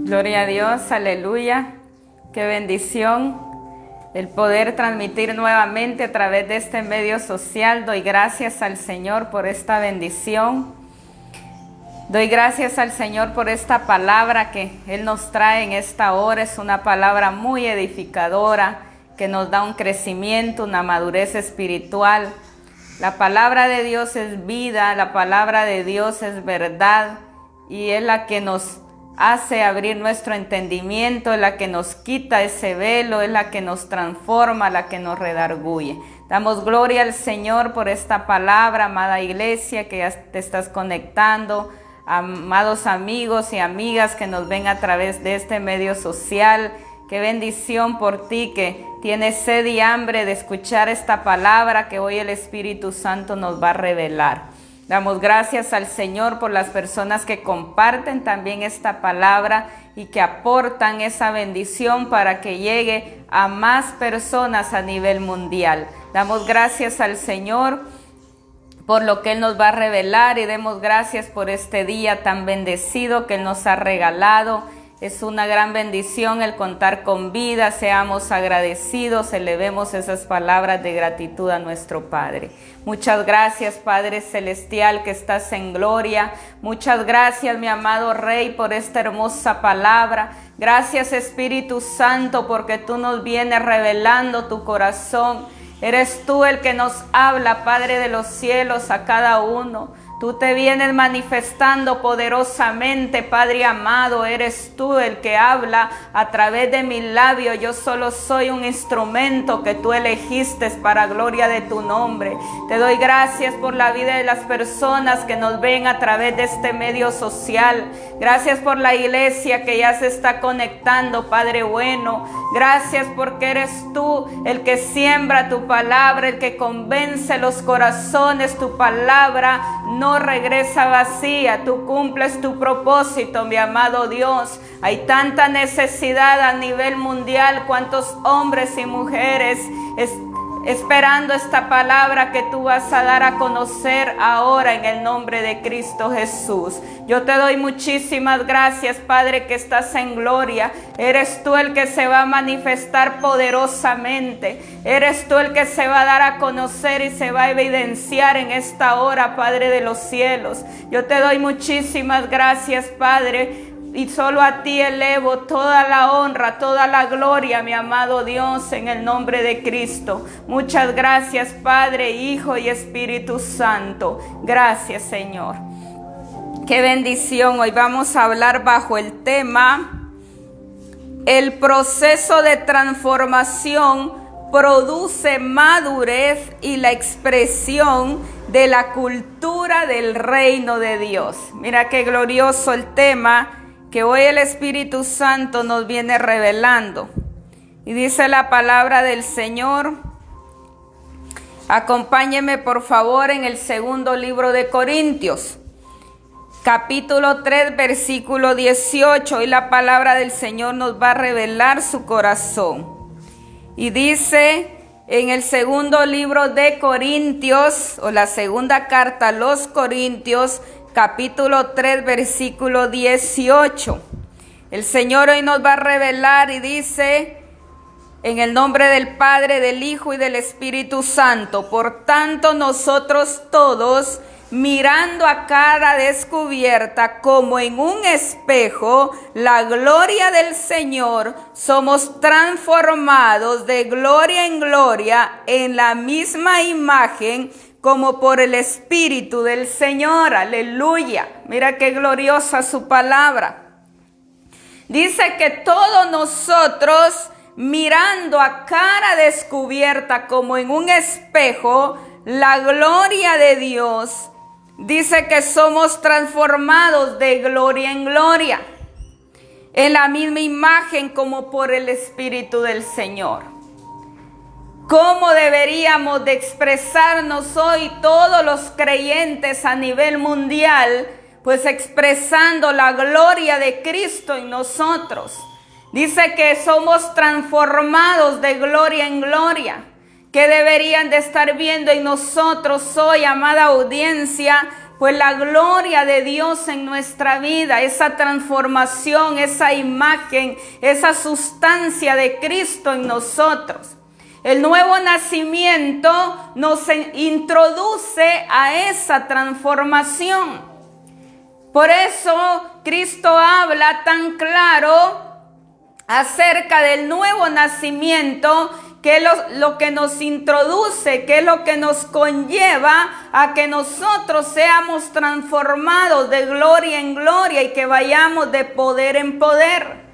Gloria a Dios, aleluya. Qué bendición el poder transmitir nuevamente a través de este medio social. Doy gracias al Señor por esta bendición. Doy gracias al Señor por esta palabra que Él nos trae en esta hora. Es una palabra muy edificadora que nos da un crecimiento, una madurez espiritual. La palabra de Dios es vida, la palabra de Dios es verdad y es la que nos hace abrir nuestro entendimiento, es la que nos quita ese velo, es la que nos transforma, la que nos redarguye. Damos gloria al Señor por esta palabra, amada iglesia, que ya te estás conectando, amados amigos y amigas que nos ven a través de este medio social. Qué bendición por ti que tienes sed y hambre de escuchar esta palabra que hoy el Espíritu Santo nos va a revelar. Damos gracias al Señor por las personas que comparten también esta palabra y que aportan esa bendición para que llegue a más personas a nivel mundial. Damos gracias al Señor por lo que Él nos va a revelar y demos gracias por este día tan bendecido que Él nos ha regalado. Es una gran bendición el contar con vida, seamos agradecidos, elevemos esas palabras de gratitud a nuestro Padre. Muchas gracias, Padre Celestial, que estás en gloria. Muchas gracias, mi amado Rey, por esta hermosa palabra. Gracias, Espíritu Santo, porque tú nos vienes revelando tu corazón. Eres tú el que nos habla, Padre de los cielos, a cada uno. Tú te vienes manifestando poderosamente, Padre amado. Eres tú el que habla a través de mis labios. Yo solo soy un instrumento que tú elegiste para gloria de tu nombre. Te doy gracias por la vida de las personas que nos ven a través de este medio social. Gracias por la iglesia que ya se está conectando, Padre bueno. Gracias porque eres tú el que siembra tu palabra, el que convence los corazones. Tu palabra no regresa vacía, tú cumples tu propósito, mi amado Dios. Hay tanta necesidad a nivel mundial, cuántos hombres y mujeres esperando esta palabra que tú vas a dar a conocer ahora en el nombre de Cristo Jesús. Yo te doy muchísimas gracias, Padre, que estás en gloria. Eres tú el que se va a manifestar poderosamente. Eres tú el que se va a dar a conocer y se va a evidenciar en esta hora, Padre de los cielos. Yo te doy muchísimas gracias, Padre. Y solo a ti elevo toda la honra, toda la gloria, mi amado Dios, en el nombre de Cristo. Muchas gracias, Padre, Hijo y Espíritu Santo. Gracias, Señor. Qué bendición. Hoy vamos a hablar bajo el tema: el proceso de transformación produce madurez y la expresión de la cultura del reino de Dios. Mira qué glorioso el tema que hoy el Espíritu Santo nos viene revelando. Y dice la palabra del Señor. Acompáñeme por favor en el segundo libro de Corintios, capítulo 3, versículo 18. Y la palabra del Señor nos va a revelar su corazón. Y dice en el segundo libro de Corintios, o la segunda carta a los Corintios, capítulo 3, versículo 18. El Señor hoy nos va a revelar y dice: en el nombre del Padre, del Hijo y del Espíritu Santo, por tanto nosotros todos, mirando a cara descubierta como en un espejo la gloria del Señor, somos transformados de gloria en gloria en la misma imagen como por el Espíritu del Señor. Aleluya. Mira qué gloriosa su palabra. Dice que todos nosotros, mirando a cara descubierta como en un espejo la gloria de Dios, dice que somos transformados de gloria en gloria en la misma imagen como por el Espíritu del Señor. ¿Cómo deberíamos de expresarnos hoy todos los creyentes a nivel mundial? Pues expresando la gloria de Cristo en nosotros. Dice que somos transformados de gloria en gloria. Que deberían de estar viendo en nosotros hoy, amada audiencia, pues la gloria de Dios en nuestra vida, esa transformación, esa imagen, esa sustancia de Cristo en nosotros. El nuevo nacimiento nos introduce a esa transformación. Por eso Cristo habla tan claro acerca del nuevo nacimiento, que es lo que nos introduce, que es lo que nos conlleva a que nosotros seamos transformados de gloria en gloria y que vayamos de poder en poder.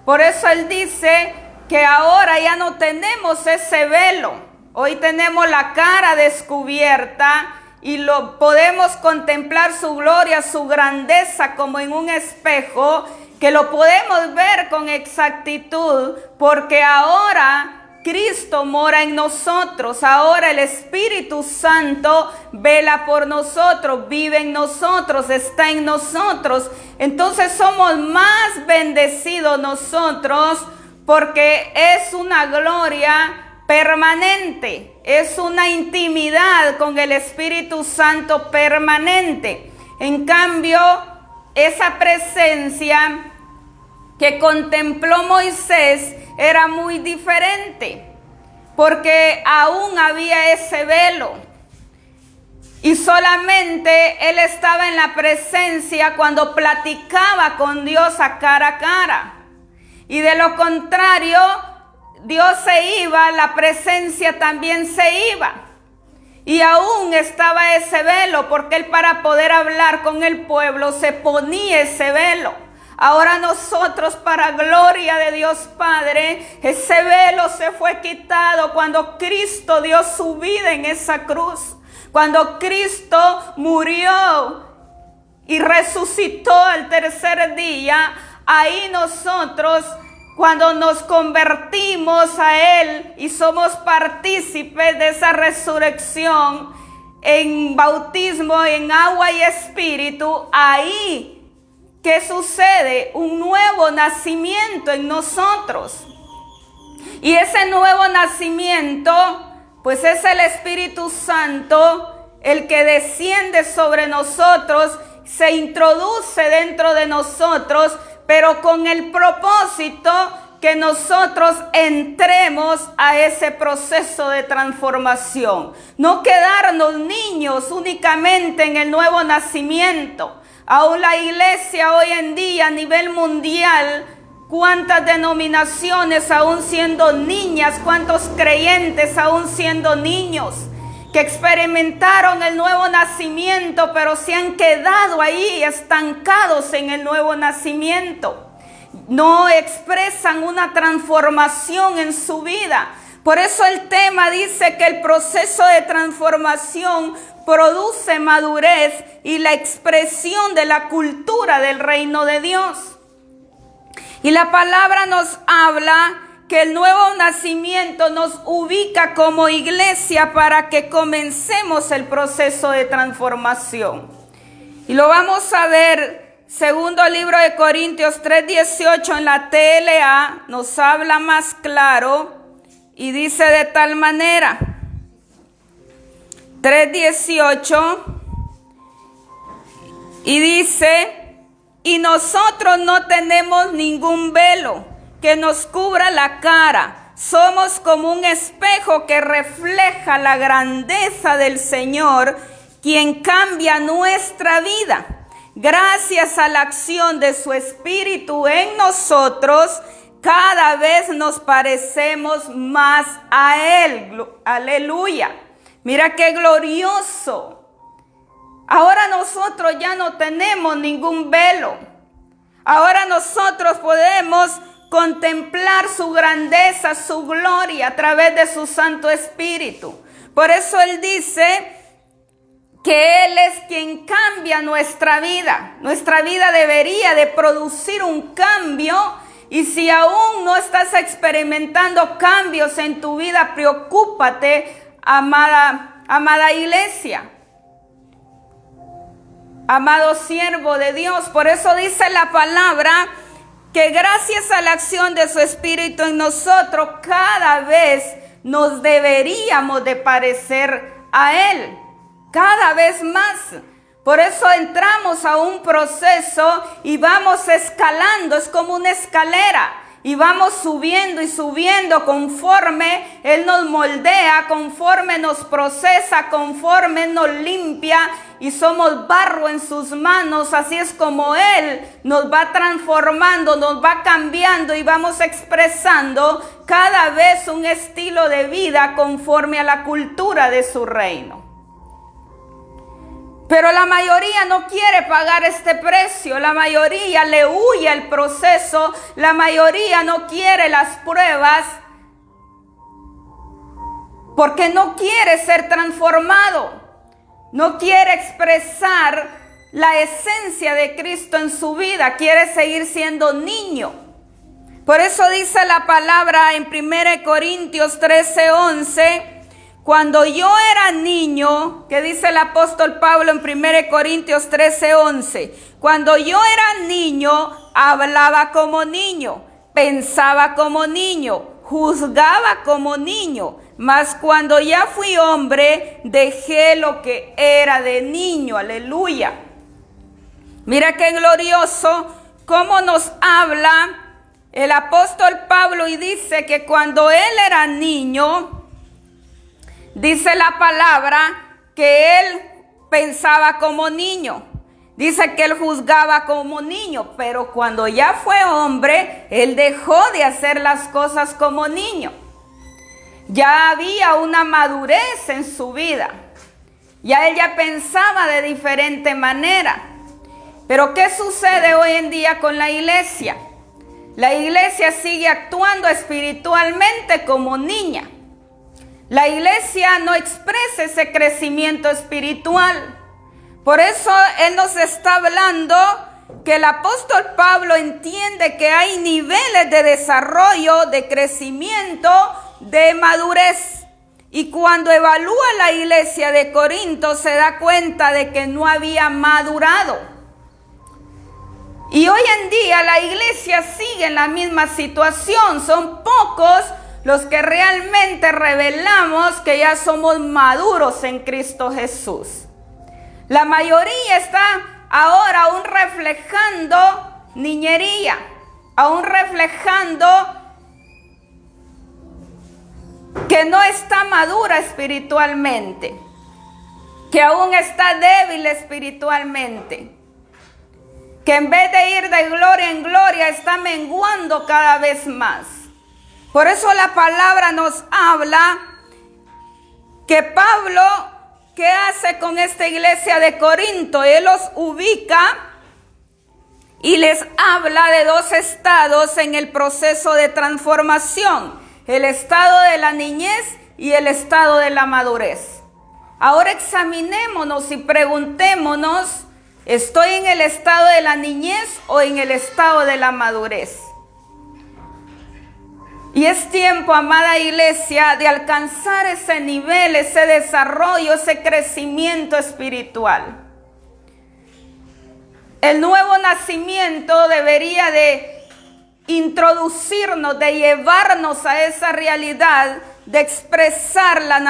Por eso Él dice que ahora ya no tenemos ese velo. Hoy tenemos la cara descubierta y podemos contemplar su gloria, su grandeza como en un espejo, que lo podemos ver con exactitud, porque ahora Cristo mora en nosotros. Ahora el Espíritu Santo vela por nosotros, vive en nosotros, está en nosotros. Entonces somos más bendecidos nosotros, porque es una gloria permanente, es una intimidad con el Espíritu Santo permanente. En cambio, esa presencia que contempló Moisés era muy diferente, porque aún había ese velo y solamente él estaba en la presencia cuando platicaba con Dios a cara, y de lo contrario Dios se iba, la presencia también se iba, y aún estaba ese velo, porque él, para poder hablar con el pueblo, se ponía ese velo. Ahora nosotros, para gloria de Dios Padre, ese velo se fue quitado cuando Cristo dio su vida en esa cruz. Cuando Cristo murió y resucitó al tercer día, ahí nosotros, cuando nos convertimos a Él y somos partícipes de esa resurrección en bautismo, en agua y espíritu, ahí, ¿qué sucede? Un nuevo nacimiento en nosotros. Y ese nuevo nacimiento, pues es el Espíritu Santo, el que desciende sobre nosotros, se introduce dentro de nosotros, pero con el propósito que nosotros entremos a ese proceso de transformación. No quedarnos niños únicamente en el nuevo nacimiento. Aún la iglesia hoy en día a nivel mundial, cuántas denominaciones aún siendo niñas, cuántos creyentes aún siendo niños, que experimentaron el nuevo nacimiento, pero se han quedado ahí estancados en el nuevo nacimiento. No expresan una transformación en su vida. Por eso el tema dice que el proceso de transformación produce madurez y la expresión de la cultura del reino de Dios. Y la palabra nos habla que el nuevo nacimiento nos ubica como iglesia para que comencemos el proceso de transformación. Y lo vamos a ver, segundo libro de Corintios 3:18 en la TLA, nos habla más claro y dice de tal manera, 3:18, y dice: y nosotros no tenemos ningún velo que nos cubra la cara, somos como un espejo que refleja la grandeza del Señor, quien cambia nuestra vida. Gracias a la acción de su Espíritu en nosotros, cada vez nos parecemos más a Él. Aleluya. Mira qué glorioso. Ahora nosotros ya no tenemos ningún velo. Ahora nosotros podemos contemplar su grandeza, su gloria a través de su Santo Espíritu. Por eso Él dice que Él es quien cambia nuestra vida. Nuestra vida debería de producir un cambio. Y si aún no estás experimentando cambios en tu vida, preocúpate, amada iglesia, amado siervo de Dios. Por eso dice la palabra que gracias a la acción de su Espíritu en nosotros, cada vez nos deberíamos de parecer a Él, cada vez más. Por eso entramos a un proceso y vamos escalando, es como una escalera. Y vamos subiendo y subiendo conforme Él nos moldea, conforme nos procesa, conforme nos limpia y somos barro en sus manos. Así es como Él nos va transformando, nos va cambiando y vamos expresando cada vez un estilo de vida conforme a la cultura de su reino. Pero la mayoría no quiere pagar este precio, la mayoría le huye al proceso, la mayoría no quiere las pruebas porque no quiere ser transformado, no quiere expresar la esencia de Cristo en su vida, quiere seguir siendo niño. Por eso dice la palabra en 1 Corintios 13:11. Cuando yo era niño, que dice el apóstol Pablo en 1 Corintios 13:11, cuando yo era niño, hablaba como niño, pensaba como niño, juzgaba como niño, mas cuando ya fui hombre, dejé lo que era de niño. Aleluya. Mira qué glorioso cómo nos habla el apóstol Pablo y dice que cuando él era niño, dice la palabra que él pensaba como niño. Dice que él juzgaba como niño, pero cuando ya fue hombre, él dejó de hacer las cosas como niño. Ya había una madurez en su vida. Ya él ya pensaba de diferente manera. Pero ¿qué sucede hoy en día con la iglesia? La iglesia sigue actuando espiritualmente como niña. La iglesia no expresa ese crecimiento espiritual. Por eso Él nos está hablando que el apóstol Pablo entiende que hay niveles de desarrollo, de crecimiento, de madurez. Y cuando evalúa la iglesia de Corinto se da cuenta de que no había madurado. Y hoy en día la iglesia sigue en la misma situación. Son pocos los que realmente revelamos que ya somos maduros en Cristo Jesús. La mayoría está ahora aún reflejando niñería, aún reflejando que no está madura espiritualmente, que aún está débil espiritualmente, que en vez de ir de gloria en gloria está menguando cada vez más. Por eso la palabra nos habla que Pablo, ¿qué hace con esta iglesia de Corinto? Él los ubica y les habla de dos estados en el proceso de transformación: el estado de la niñez y el estado de la madurez. Ahora examinémonos y preguntémonos, ¿estoy en el estado de la niñez o en el estado de la madurez? Y es tiempo, amada iglesia, de alcanzar ese nivel, ese desarrollo, ese crecimiento espiritual. El nuevo nacimiento debería de introducirnos, de llevarnos a esa realidad de expresar la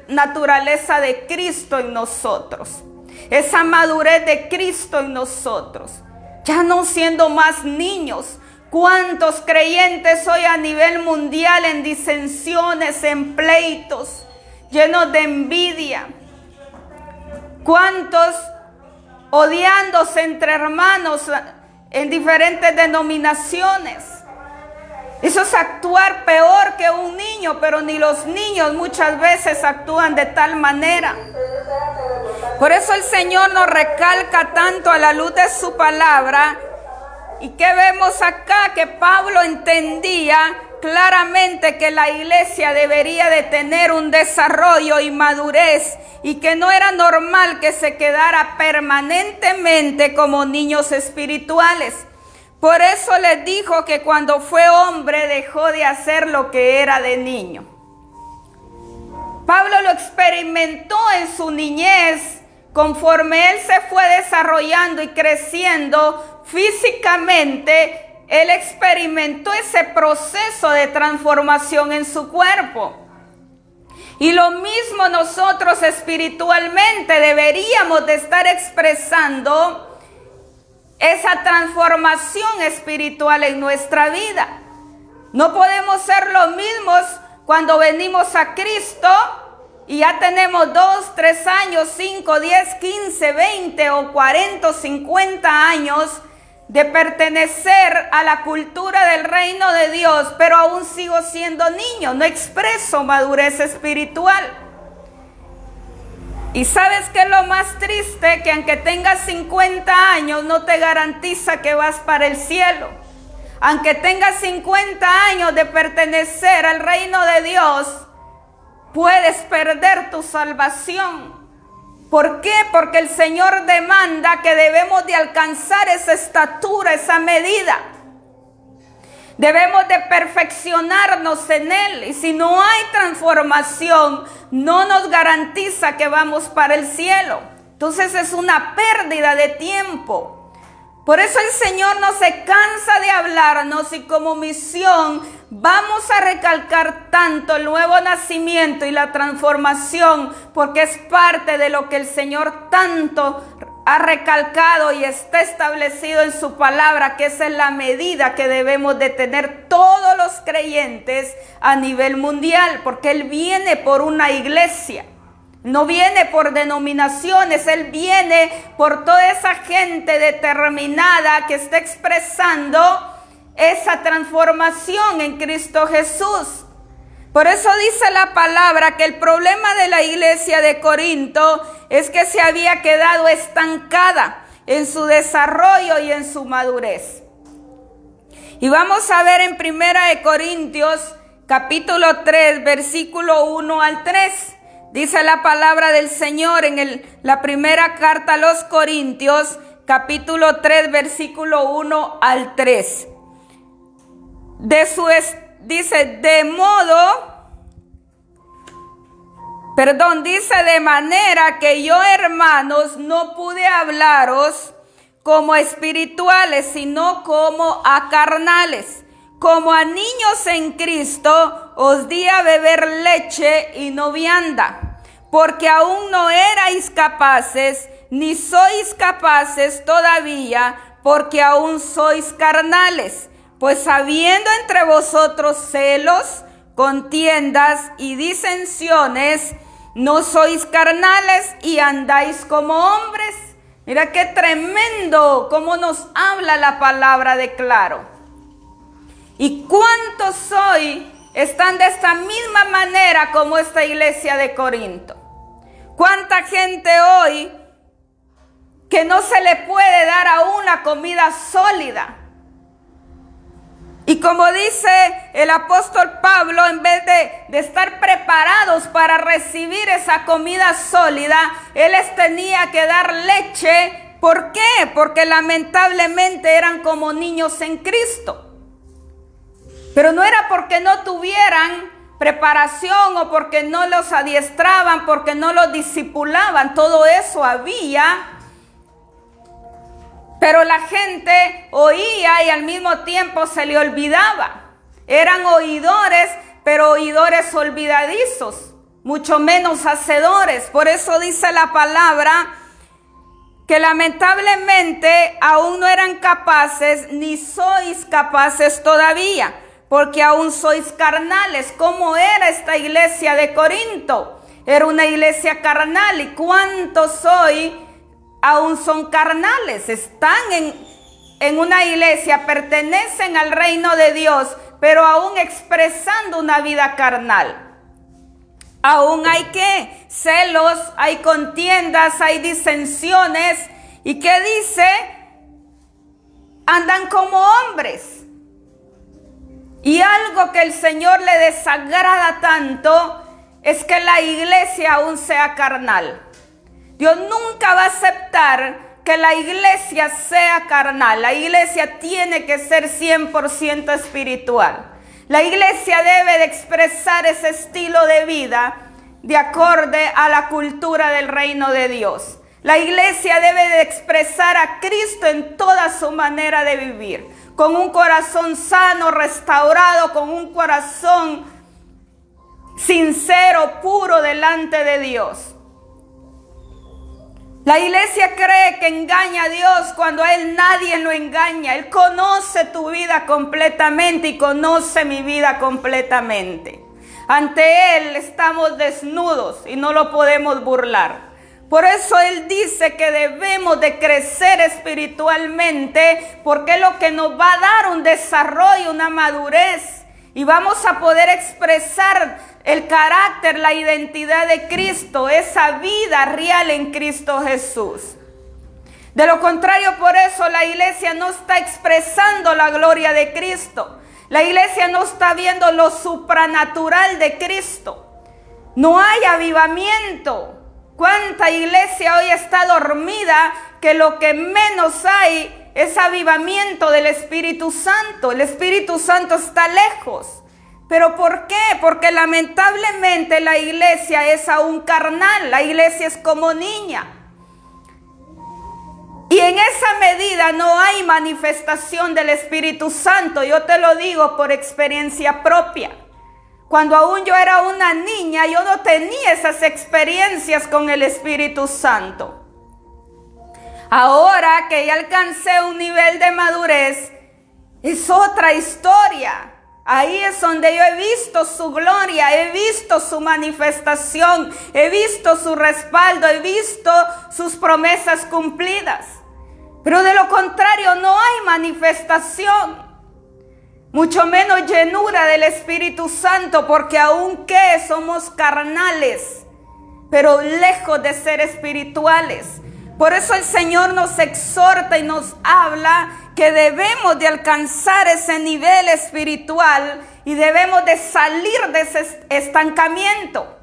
naturaleza de Cristo en nosotros. Esa madurez de Cristo en nosotros. Ya no siendo más niños. ¿Cuántos creyentes hoy a nivel mundial en disensiones, en pleitos, llenos de envidia? ¿Cuántos odiándose entre hermanos en diferentes denominaciones? Eso es actuar peor que un niño, pero ni los niños muchas veces actúan de tal manera. Por eso el Señor nos recalca tanto a la luz de su palabra. ¿Y qué vemos acá? Que Pablo entendía claramente que la iglesia debería de tener un desarrollo y madurez y que no era normal que se quedara permanentemente como niños espirituales. Por eso les dijo que cuando fue hombre dejó de hacer lo que era de niño. Pablo lo experimentó en su niñez. Conforme él se fue desarrollando y creciendo físicamente, él experimentó ese proceso de transformación en su cuerpo. Y lo mismo nosotros espiritualmente deberíamos de estar expresando esa transformación espiritual en nuestra vida. No podemos ser los mismos cuando venimos a Cristo y ya tenemos 2, 3 años, 5, 10, 15, 20 o 40 o 50 años de pertenecer a la cultura del reino de Dios, pero aún sigo siendo niño, no expreso madurez espiritual. Y ¿sabes qué es lo más triste? Que aunque tengas 50 años no te garantiza que vas para el cielo. Aunque tengas 50 años de pertenecer al reino de Dios, puedes perder tu salvación. ¿Por qué? Porque el Señor demanda que debemos de alcanzar esa estatura, esa medida. Debemos de perfeccionarnos en Él. Y si no hay transformación, no nos garantiza que vamos para el cielo. Entonces es una pérdida de tiempo. Por eso el Señor no se cansa de hablarnos y como misión vamos a recalcar tanto el nuevo nacimiento y la transformación, porque es parte de lo que el Señor tanto ha recalcado y está establecido en su palabra, que esa es la medida que debemos de tener todos los creyentes a nivel mundial, porque Él viene por una iglesia. No viene por denominaciones, Él viene por toda esa gente determinada que está expresando esa transformación en Cristo Jesús. Por eso dice la palabra que el problema de la iglesia de Corinto es que se había quedado estancada en su desarrollo y en su madurez. Y vamos a ver en 1 Corintios capítulo 3, versículo 1 al 3. Dice la palabra del Señor en la primera carta a los Corintios, capítulo 3, versículo 1 al 3. Dice, de manera que yo, hermanos, no pude hablaros como espirituales, sino como a carnales. Como a niños en Cristo, os di a beber leche y no vianda, porque aún no erais capaces, ni sois capaces todavía, porque aún sois carnales. Pues habiendo entre vosotros celos, contiendas y disensiones, no sois carnales y andáis como hombres. Mira qué tremendo cómo nos habla la palabra de claro. ¿Y cuántos hoy están de esta misma manera como esta iglesia de Corinto? ¿Cuánta gente hoy que no se le puede dar aún la comida sólida? Y como dice el apóstol Pablo, en vez de estar preparados para recibir esa comida sólida, él les tenía que dar leche. ¿Por qué? Porque lamentablemente eran como niños en Cristo. Pero no era porque no tuvieran preparación o porque no los adiestraban, porque no los discipulaban. Todo eso había. Pero la gente oía y al mismo tiempo se le olvidaba. Eran oidores, pero oidores olvidadizos, mucho menos hacedores. Por eso dice la palabra que lamentablemente aún no eran capaces, ni sois capaces todavía, porque aún sois carnales. ¿Cómo era esta iglesia de Corinto? Era una iglesia carnal. ¿Y cuántos hoy aún son carnales? Están en una iglesia, pertenecen al reino de Dios, pero aún expresando una vida carnal. Aún hay ¿qué? Celos, hay contiendas, hay disensiones. ¿Y qué dice? Andan como hombres. Y algo que el Señor le desagrada tanto es que la iglesia aún sea carnal. Dios nunca va a aceptar que la iglesia sea carnal. La iglesia tiene que ser 100% espiritual. La iglesia debe de expresar ese estilo de vida de acorde a la cultura del reino de Dios. La iglesia debe de expresar a Cristo en toda su manera de vivir, con un corazón sano, restaurado, con un corazón sincero, puro delante de Dios. La iglesia cree que engaña a Dios cuando a Él nadie lo engaña. Él conoce tu vida completamente y conoce mi vida completamente. Ante Él estamos desnudos y no lo podemos burlar. Por eso Él dice que debemos de crecer espiritualmente, porque es lo que nos va a dar un desarrollo, una madurez. Y vamos a poder expresar el carácter, la identidad de Cristo, esa vida real en Cristo Jesús. De lo contrario, por eso la iglesia no está expresando la gloria de Cristo. La iglesia no está viendo lo supranatural de Cristo. No hay avivamiento. ¿Cuánta iglesia hoy está dormida que lo que menos hay es avivamiento del Espíritu Santo? El Espíritu Santo está lejos. ¿Pero por qué? Porque lamentablemente la iglesia es aún carnal, la iglesia es como niña. Y en esa medida no hay manifestación del Espíritu Santo. Yo te lo digo por experiencia propia. Cuando aún yo era una niña, yo no tenía esas experiencias con el Espíritu Santo. Ahora que ya alcancé un nivel de madurez, es otra historia. Ahí es donde yo he visto su gloria, he visto su manifestación, he visto su respaldo, he visto sus promesas cumplidas. Pero de lo contrario no hay manifestación, mucho menos llenura del Espíritu Santo, porque aunque somos carnales, pero lejos de ser espirituales. Por eso el Señor nos exhorta y nos habla que debemos de alcanzar ese nivel espiritual y debemos de salir de ese estancamiento.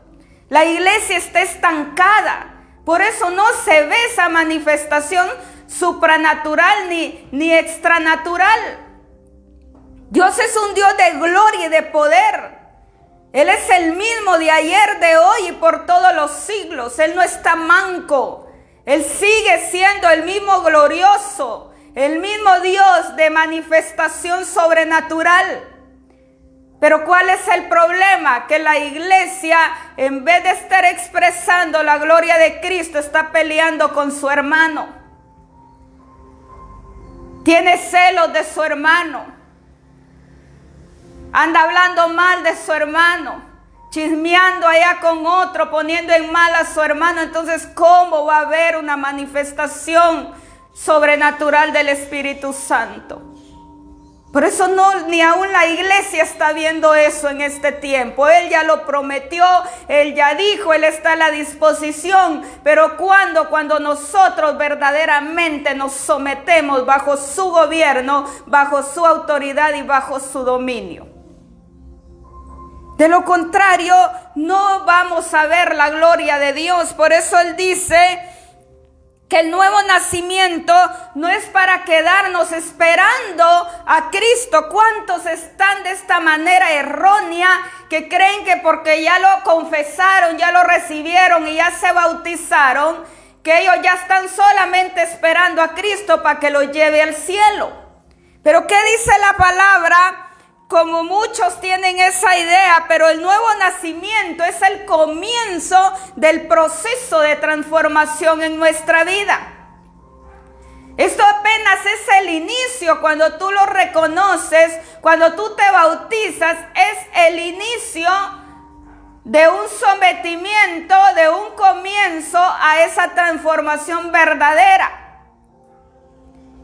La iglesia está estancada, por eso no se ve esa manifestación supranatural ni extranatural. Dios es un Dios de gloria y de poder. Él es el mismo de ayer, de hoy y por todos los siglos. Él no está manco. Él sigue siendo el mismo glorioso, el mismo Dios de manifestación sobrenatural. Pero ¿cuál es el problema? Que la iglesia, en vez de estar expresando la gloria de Cristo, está peleando con su hermano. Tiene celos de su hermano. Anda hablando mal de su hermano. Chismeando allá con otro, poniendo en mal a su hermano. Entonces, ¿cómo va a haber una manifestación sobrenatural del Espíritu Santo? Por eso ni aún la iglesia está viendo eso en este tiempo. Él ya lo prometió, Él ya dijo, Él está a la disposición. Pero cuando nosotros verdaderamente nos sometemos bajo su gobierno, bajo su autoridad y bajo su dominio. De lo contrario, no vamos a ver la gloria de Dios. Por eso Él dice que el nuevo nacimiento no es para quedarnos esperando a Cristo. ¿Cuántos están de esta manera errónea que creen que porque ya lo confesaron, ya lo recibieron y ya se bautizaron, que ellos ya están solamente esperando a Cristo para que lo lleve al cielo? Pero ¿qué dice la palabra? Como muchos tienen esa idea, pero el nuevo nacimiento es el comienzo del proceso de transformación en nuestra vida. Esto apenas es el inicio. Cuando tú lo reconoces, cuando tú te bautizas, es el inicio de un sometimiento, de un comienzo a esa transformación verdadera.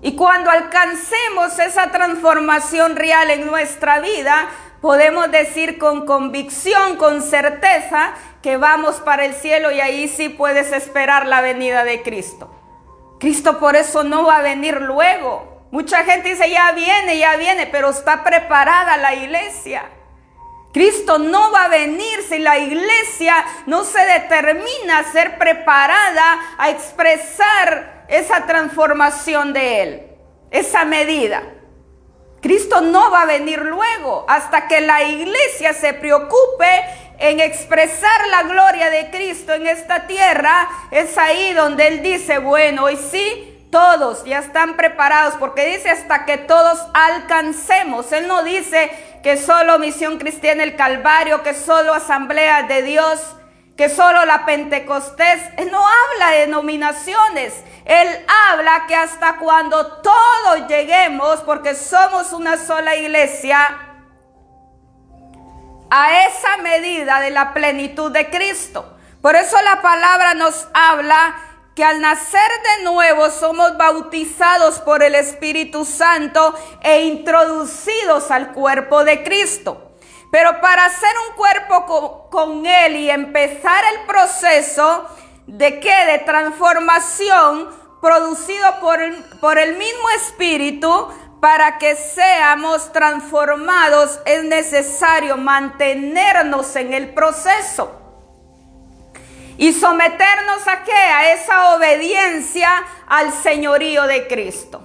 Y cuando alcancemos esa transformación real en nuestra vida, podemos decir con convicción, con certeza, que vamos para el cielo, y ahí sí puedes esperar la venida de Cristo. Cristo por eso no va a venir luego. Mucha gente dice, ya viene, pero está preparada la iglesia. Cristo no va a venir si la iglesia no se determina a ser preparada a expresar esa transformación de Él, esa medida. Cristo no va a venir luego hasta que la iglesia se preocupe en expresar la gloria de Cristo en esta tierra. Es ahí donde Él dice, bueno, hoy sí, todos ya están preparados, porque dice hasta que todos alcancemos. Él no dice que solo Misión Cristiana el Calvario, que solo Asamblea de Dios, que solo la Pentecostés. Él no habla de denominaciones. Él habla que hasta cuando todos lleguemos, porque somos una sola iglesia, a esa medida de la plenitud de Cristo. Por eso la palabra nos habla que al nacer de nuevo somos bautizados por el Espíritu Santo e introducidos al cuerpo de Cristo. Pero para hacer un cuerpo con Él y empezar el proceso de transformación producido por el mismo Espíritu, para que seamos transformados es necesario mantenernos en el proceso. Y someternos ¿a qué? A esa obediencia al señorío de Cristo.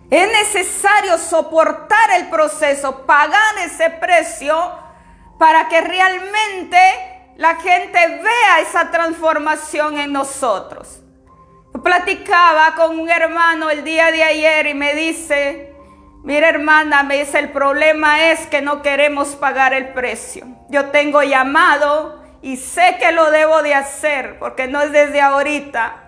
Es necesario soportar el proceso, pagar ese precio para que realmente la gente vea esa transformación en nosotros. Yo platicaba con un hermano el día de ayer y me dice, mira hermana, me dice, el problema es que no queremos pagar el precio. Yo tengo llamado y sé que lo debo de hacer porque no es desde ahorita,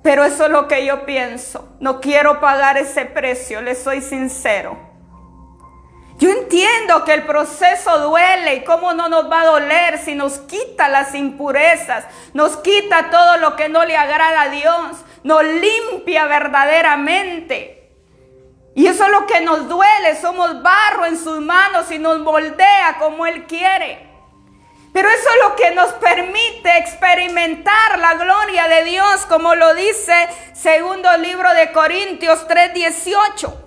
pero eso es lo que yo pienso. No quiero pagar ese precio, le soy sincero. Yo entiendo que el proceso duele y cómo no nos va a doler si nos quita las impurezas, nos quita todo lo que no le agrada a Dios, nos limpia verdaderamente. Y eso es lo que nos duele, somos barro en sus manos y nos moldea como Él quiere. Pero eso es lo que nos permite experimentar la gloria de Dios, como lo dice segundo libro de Corintios 3:18.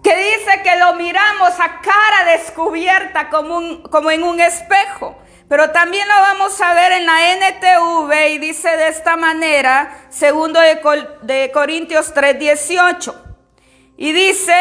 Que dice que lo miramos a cara descubierta como en un espejo. Pero también lo vamos a ver en la NTV y dice de esta manera, segundo de Corintios 3:18. Y dice,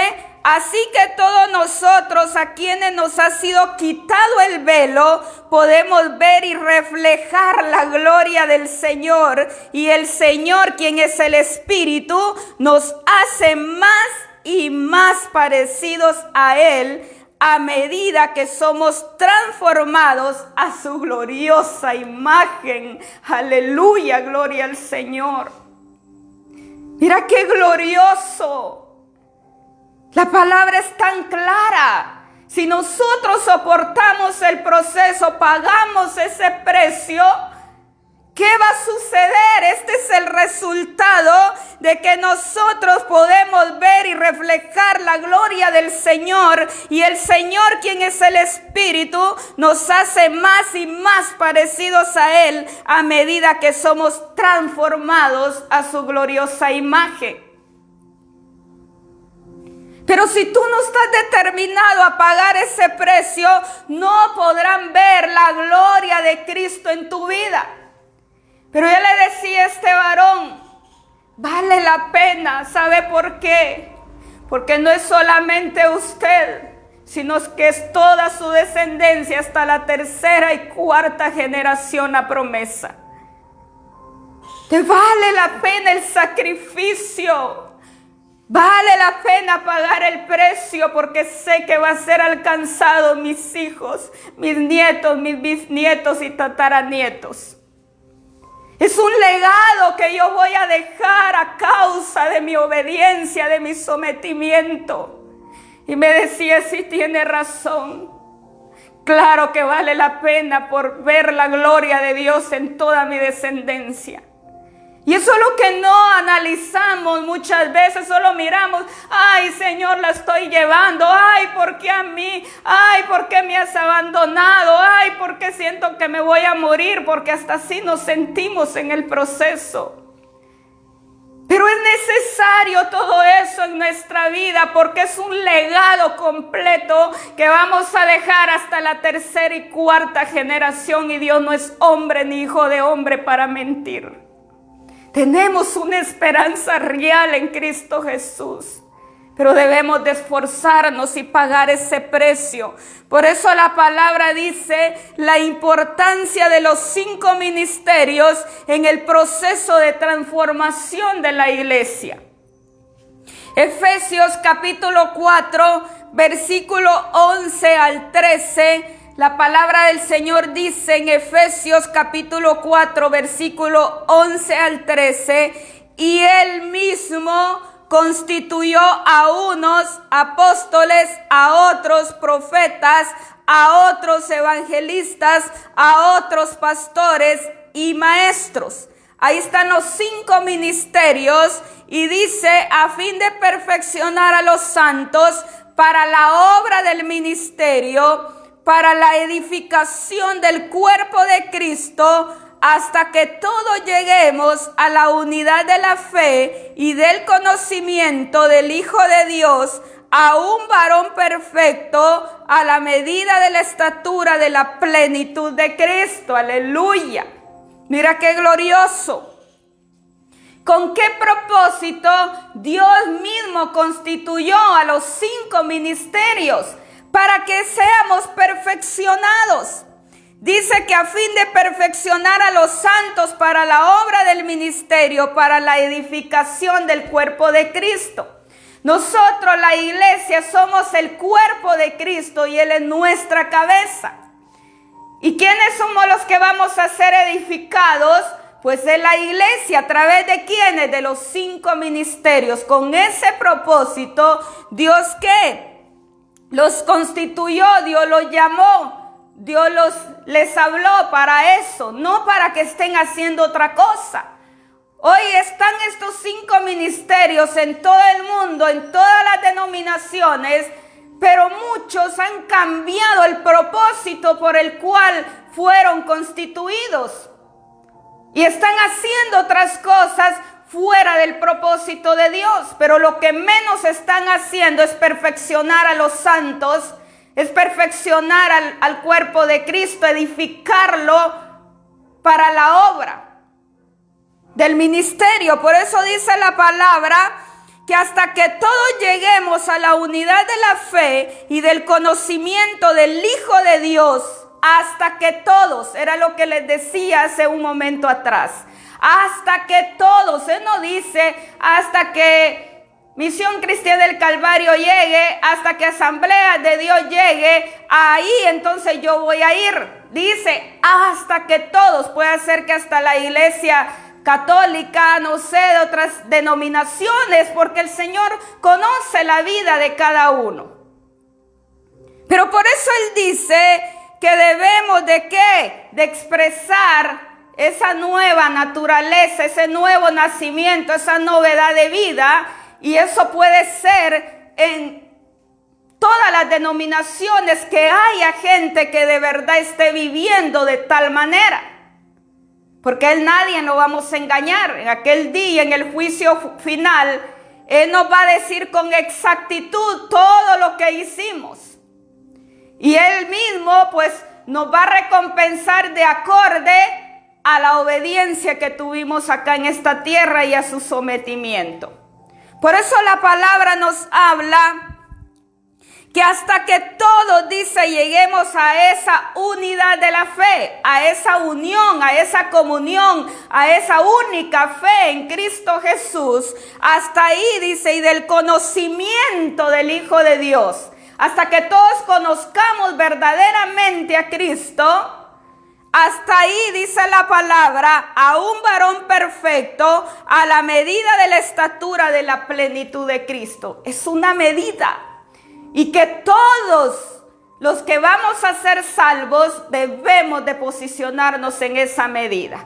así que todos nosotros a quienes nos ha sido quitado el velo, podemos ver y reflejar la gloria del Señor. Y el Señor, quien es el Espíritu, nos hace más y más parecidos a Él a medida que somos transformados a su gloriosa imagen. Aleluya, gloria al Señor. Mira qué glorioso. La palabra es tan clara. Si nosotros soportamos el proceso, pagamos ese precio, ¿qué va a suceder? Este es el resultado de que nosotros podemos ver y reflejar la gloria del Señor. Y el Señor, quien es el Espíritu, nos hace más y más parecidos a Él a medida que somos transformados a su gloriosa imagen. Pero si tú no estás determinado a pagar ese precio, no podrán ver la gloria de Cristo en tu vida. Pero yo le decía a este varón, vale la pena. ¿Sabe por qué? Porque no es solamente usted, sino que es toda su descendencia hasta la tercera y cuarta generación a promesa. Te vale la pena el sacrificio. Vale la pena pagar el precio porque sé que va a ser alcanzado mis hijos, mis nietos, mis bisnietos y tataranietos. Es un legado que yo voy a dejar a causa de mi obediencia, de mi sometimiento. Y me decía, sí tiene razón. Claro que vale la pena por ver la gloria de Dios en toda mi descendencia. Y eso es lo que no analizamos muchas veces, solo miramos, ay Señor, la estoy llevando, ay, ¿por qué a mí? Ay, ¿por qué me has abandonado? Ay, ¿por qué siento que me voy a morir? Porque hasta así nos sentimos en el proceso. Pero es necesario todo eso en nuestra vida porque es un legado completo que vamos a dejar hasta la tercera y cuarta generación y Dios no es hombre ni hijo de hombre para mentir. Tenemos una esperanza real en Cristo Jesús, pero debemos de esforzarnos y pagar ese precio. Por eso la palabra dice la importancia de los 5 ministerios en el proceso de transformación de la iglesia. Efesios capítulo 4, versículo 11 al 13. La palabra del Señor dice en Efesios capítulo 4, versículo 11 al 13, y Él mismo constituyó a unos apóstoles, a otros profetas, a otros evangelistas, a otros pastores y maestros. Ahí están los 5 ministerios y dice, a fin de perfeccionar a los santos para la obra del ministerio, para la edificación del cuerpo de Cristo, hasta que todos lleguemos a la unidad de la fe y del conocimiento del Hijo de Dios, a un varón perfecto, a la medida de la estatura de la plenitud de Cristo. Aleluya. Mira qué glorioso. ¿Con qué propósito Dios mismo constituyó a los 5 ministerios? Para que seamos perfeccionados. Dice que a fin de perfeccionar a los santos para la obra del ministerio, para la edificación del cuerpo de Cristo. Nosotros, la iglesia, somos el cuerpo de Cristo y Él es nuestra cabeza. ¿Y quiénes somos los que vamos a ser edificados? Pues es la iglesia. ¿A través de quiénes? De los 5 ministerios. Con ese propósito, ¿Dios qué? Los constituyó, Dios los llamó, Dios les habló para eso, no para que estén haciendo otra cosa. Hoy están estos 5 ministerios en todo el mundo, en todas las denominaciones, pero muchos han cambiado el propósito por el cual fueron constituidos y están haciendo otras cosas fuera del propósito de Dios. Pero lo que menos están haciendo es perfeccionar a los santos, es perfeccionar al cuerpo de Cristo, edificarlo para la obra del ministerio. Por eso dice la palabra que hasta que todos lleguemos a la unidad de la fe y del conocimiento del Hijo de Dios, hasta que todos, era lo que les decía hace un momento atrás, hasta que todos, Él no dice hasta que Misión Cristiana del Calvario llegue, hasta que Asamblea de Dios llegue, ahí entonces yo voy a ir. Dice hasta que todos, puede ser que hasta la iglesia católica, no sé, de otras denominaciones, porque el Señor conoce la vida de cada uno. Pero por eso Él dice que debemos de ¿qué? De expresar esa nueva naturaleza, ese nuevo nacimiento, esa novedad de vida. Y eso puede ser en todas las denominaciones, que haya gente que de verdad esté viviendo de tal manera. Porque Él nadie lo vamos a engañar. En aquel día, en el juicio final, Él nos va a decir con exactitud todo lo que hicimos. Y Él mismo pues nos va a recompensar de acorde a la obediencia que tuvimos acá en esta tierra y a su sometimiento. Por eso la palabra nos habla que hasta que todos, dice, lleguemos a esa unidad de la fe, a esa unión, a esa comunión, a esa única fe en Cristo Jesús, hasta ahí, dice, y del conocimiento del Hijo de Dios, hasta que todos conozcamos verdaderamente a Cristo. Hasta ahí, dice la palabra, a un varón perfecto, a la medida de la estatura de la plenitud de Cristo. Es una medida. Y que todos los que vamos a ser salvos debemos de posicionarnos en esa medida.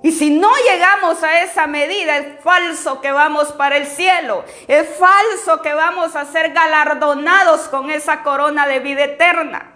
Y si no llegamos a esa medida, es falso que vamos para el cielo. Es falso que vamos a ser galardonados con esa corona de vida eterna.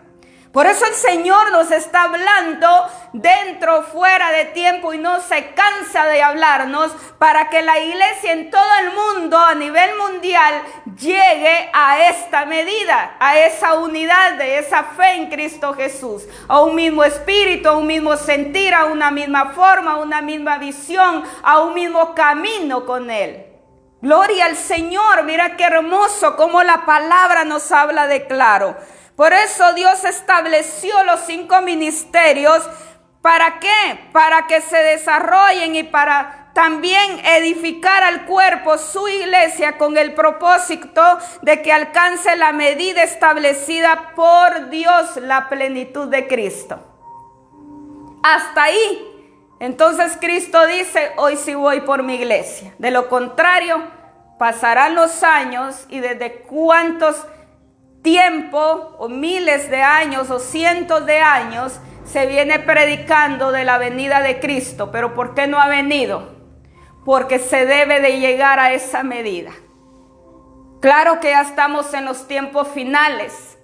Por eso el Señor nos está hablando dentro, fuera de tiempo, y no se cansa de hablarnos para que la iglesia en todo el mundo, a nivel mundial, llegue a esta medida, a esa unidad de esa fe en Cristo Jesús, a un mismo espíritu, a un mismo sentir, a una misma forma, a una misma visión, a un mismo camino con Él. Gloria al Señor. Mira qué hermoso cómo la palabra nos habla de claro. Por eso Dios estableció los 5 ministerios. ¿Para qué? Para que se desarrollen y para también edificar al cuerpo, su iglesia, con el propósito de que alcance la medida establecida por Dios, la plenitud de Cristo. Hasta ahí. Entonces Cristo dice, hoy sí voy por mi iglesia. De lo contrario, pasarán los años y desde cuántos tiempo, o miles de años, o cientos de años, se viene predicando de la venida de Cristo. ¿Pero por qué no ha venido? Porque se debe de llegar a esa medida. Claro que ya estamos en los tiempos finales,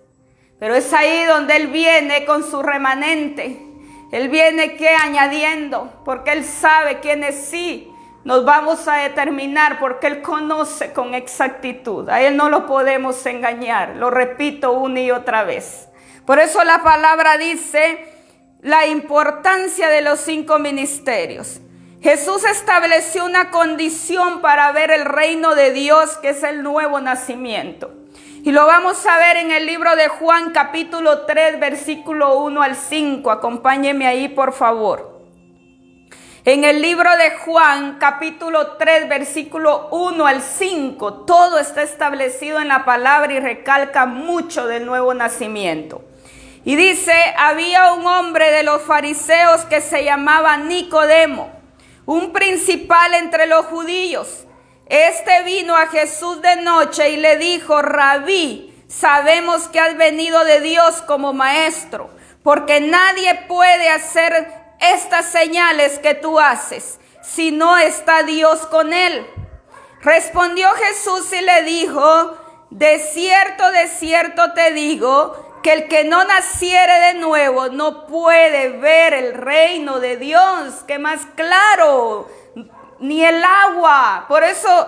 pero es ahí donde Él viene con su remanente. Él viene que añadiendo, porque Él sabe quiénes sí nos vamos a determinar, porque Él conoce con exactitud. A Él no lo podemos engañar, lo repito una y otra vez. Por eso la palabra dice la importancia de los 5 ministerios. Jesús estableció una condición para ver el reino de Dios, que es el nuevo nacimiento. Y lo vamos a ver en el libro de Juan, capítulo 3, versículo 1 al 5. Acompáñeme ahí, por favor. En el libro de Juan, capítulo 3, versículo 1 al 5, todo está establecido en la palabra y recalca mucho del nuevo nacimiento. Y dice, había un hombre de los fariseos que se llamaba Nicodemo, un principal entre los judíos. Este vino a Jesús de noche y le dijo, Rabí, sabemos que has venido de Dios como maestro, porque nadie puede hacer estas señales que tú haces, si no está Dios con él. Respondió Jesús y le dijo, de cierto te digo, que el que no naciere de nuevo no puede ver el reino de Dios. ¿Qué más claro? Ni el agua. Por eso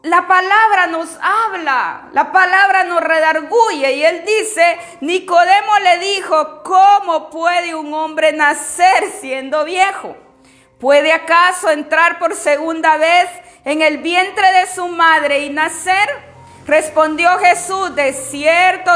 la palabra nos habla, la palabra nos redarguye. Y él dice, Nicodemo le dijo, ¿cómo puede un hombre nacer siendo viejo? ¿Puede acaso entrar por segunda vez en el vientre de su madre y nacer? Respondió Jesús, de cierto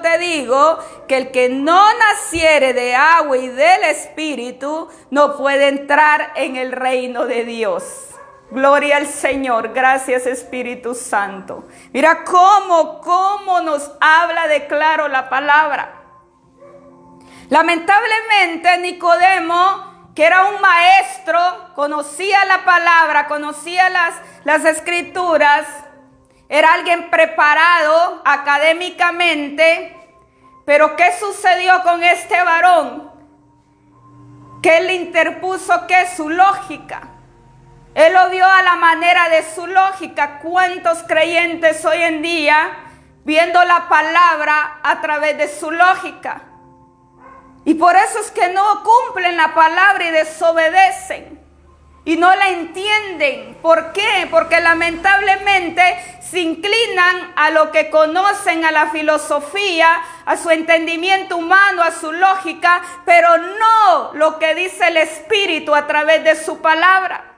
te digo, que el que no naciere de agua y del Espíritu no puede entrar en el reino de Dios. Gloria al Señor, gracias Espíritu Santo. Mira cómo nos habla de claro la palabra. Lamentablemente Nicodemo, que era un maestro, conocía la palabra, conocía las escrituras, era alguien preparado académicamente, pero ¿qué sucedió con este varón? Que él interpuso que su lógica. Él lo vio a la manera de su lógica. ¿Cuántos creyentes hoy en día viendo la palabra a través de su lógica? Y por eso es que no cumplen la palabra y desobedecen. Y no la entienden. ¿Por qué? Porque lamentablemente se inclinan a lo que conocen, a la filosofía, a su entendimiento humano, a su lógica, pero no lo que dice el Espíritu a través de su palabra.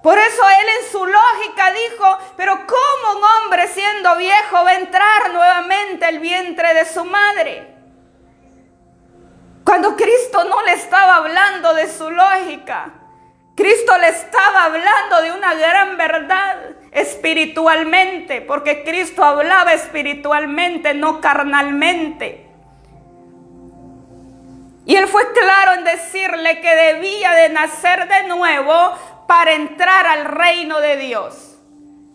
Por eso él en su lógica dijo, pero ¿cómo un hombre siendo viejo va a entrar nuevamente al vientre de su madre? Cuando Cristo no le estaba hablando de su lógica. Cristo le estaba hablando de una gran verdad espiritualmente, porque Cristo hablaba espiritualmente, no carnalmente. Y él fue claro en decirle que debía de nacer de nuevo para entrar al reino de Dios.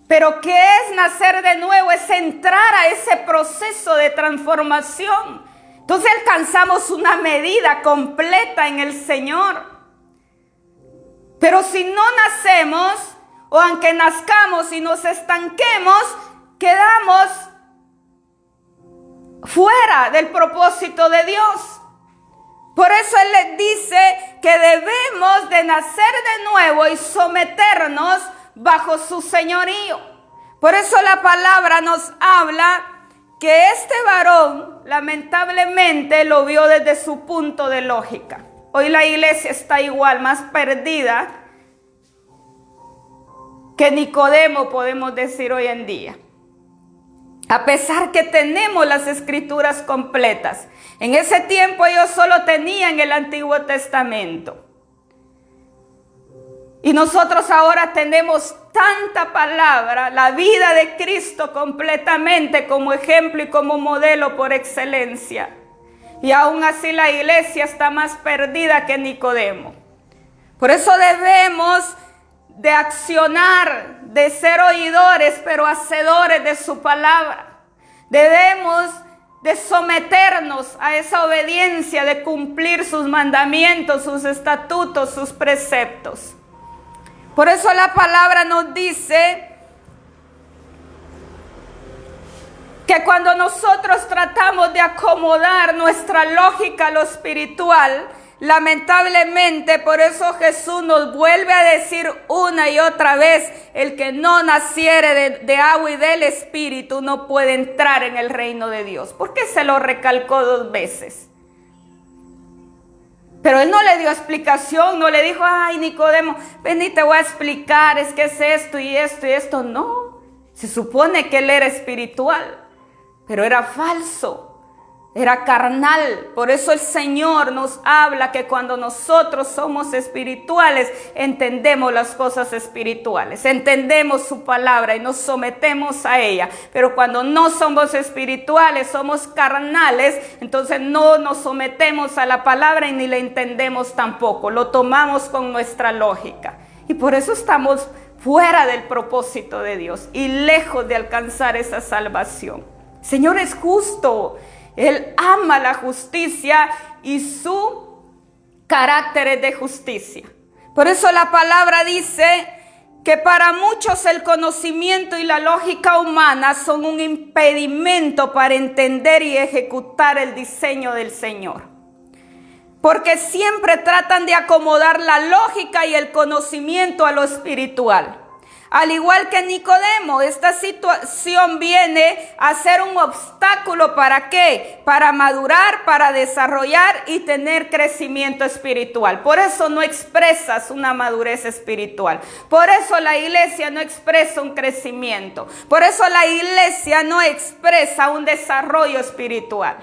Pero ¿qué es nacer de nuevo? Es entrar a ese proceso de transformación. Entonces alcanzamos una medida completa en el Señor. Pero si no nacemos, o aunque nazcamos y nos estanquemos, quedamos fuera del propósito de Dios. Por eso Él les dice que debemos de nacer de nuevo y someternos bajo su señorío. Por eso la palabra nos habla que este varón lamentablemente lo vio desde su punto de lógica. Hoy la iglesia está igual, más perdida que Nicodemo, podemos decir hoy en día. A pesar que tenemos las escrituras completas. En ese tiempo ellos solo tenían el Antiguo Testamento. Y nosotros ahora tenemos tanta palabra, la vida de Cristo completamente como ejemplo y como modelo por excelencia. Y aún así la iglesia está más perdida que Nicodemo. Por eso debemos de accionar, de ser oidores, pero hacedores de su palabra. Debemos de someternos a esa obediencia, de cumplir sus mandamientos, sus estatutos, sus preceptos. Por eso la palabra nos dice que cuando nosotros tratamos de acomodar nuestra lógica a lo espiritual, lamentablemente, por eso Jesús nos vuelve a decir una y otra vez, el que no naciere de agua y del Espíritu no puede entrar en el reino de Dios. ¿Por qué se lo recalcó 2 veces? Pero él no le dio explicación, no le dijo, ay Nicodemo, ven y te voy a explicar, es que es esto y esto y esto. No, se supone que él era espiritual, pero era falso. Era carnal. Por eso el Señor nos habla que cuando nosotros somos espirituales, entendemos las cosas espirituales, entendemos su palabra y nos sometemos a ella. Pero cuando no somos espirituales, somos carnales, entonces no nos sometemos a la palabra y ni la entendemos tampoco. Lo tomamos con nuestra lógica. Y por eso estamos fuera del propósito de Dios y lejos de alcanzar esa salvación. El Señor es justo. Él ama la justicia y su carácter es de justicia. Por eso la palabra dice que para muchos el conocimiento y la lógica humana son un impedimento para entender y ejecutar el diseño del Señor. Porque siempre tratan de acomodar la lógica y el conocimiento a lo espiritual. Al igual que Nicodemo, esta situación viene a ser un obstáculo ¿para qué? Para madurar, para desarrollar y tener crecimiento espiritual. Por eso no expresas una madurez espiritual. Por eso la iglesia no expresa un crecimiento. Por eso la iglesia no expresa un desarrollo espiritual.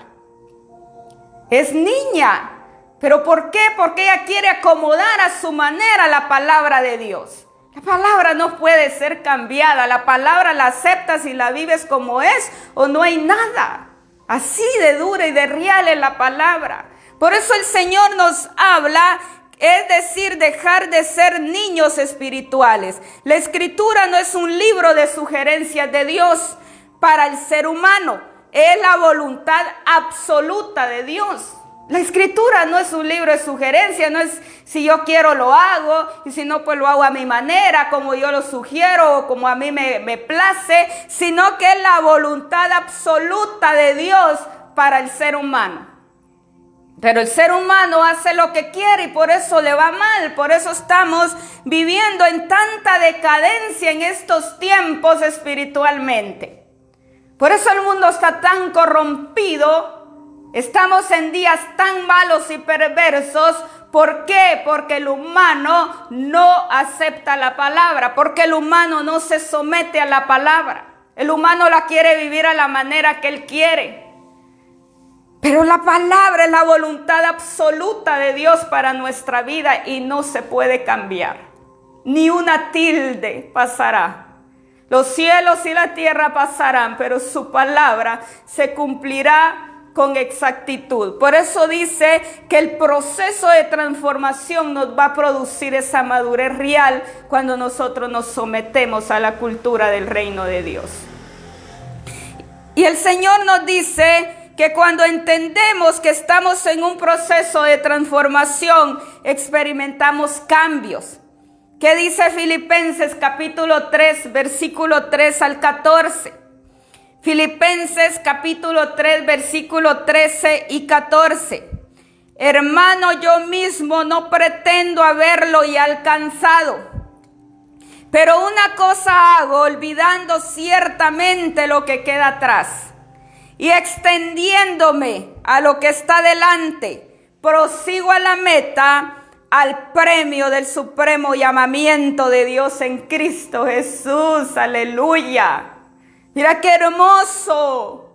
Es niña. ¿Pero por qué? Porque ella quiere acomodar a su manera la palabra de Dios. La palabra no puede ser cambiada. La palabra la aceptas y la vives como es o no hay nada. Así de dura y de real es la palabra. Por eso el Señor nos habla, es decir, dejar de ser niños espirituales. La Escritura no es un libro de sugerencias de Dios para el ser humano. Es la voluntad absoluta de Dios. La Escritura no es un libro de sugerencias, no es si yo quiero lo hago y si no pues lo hago a mi manera, como yo lo sugiero o como a mí me place, sino que es la voluntad absoluta de Dios para el ser humano. Pero el ser humano hace lo que quiere y por eso le va mal, por eso estamos viviendo en tanta decadencia en estos tiempos espiritualmente. Por eso el mundo está tan corrompido. Estamos en días tan malos y perversos. ¿Por qué? Porque el humano no acepta la palabra, porque el humano no se somete a la palabra. El humano la quiere vivir a la manera que él quiere. Pero la palabra es la voluntad absoluta de Dios para nuestra vida y no se puede cambiar. Ni una tilde pasará. Los cielos y la tierra pasarán, pero su palabra se cumplirá con exactitud. Por eso dice que el proceso de transformación nos va a producir esa madurez real cuando nosotros nos sometemos a la cultura del reino de Dios. Y el Señor nos dice que cuando entendemos que estamos en un proceso de transformación, experimentamos cambios. ¿Qué dice Filipenses capítulo 3, versículo 3 al 14? Filipenses capítulo 3, versículo 13 y 14. Hermano, yo mismo no pretendo haberlo ya alcanzado, pero una cosa hago, olvidando ciertamente lo que queda atrás y extendiéndome a lo que está delante, prosigo a la meta, al premio del supremo llamamiento de Dios en Cristo Jesús. Aleluya. Mira qué hermoso,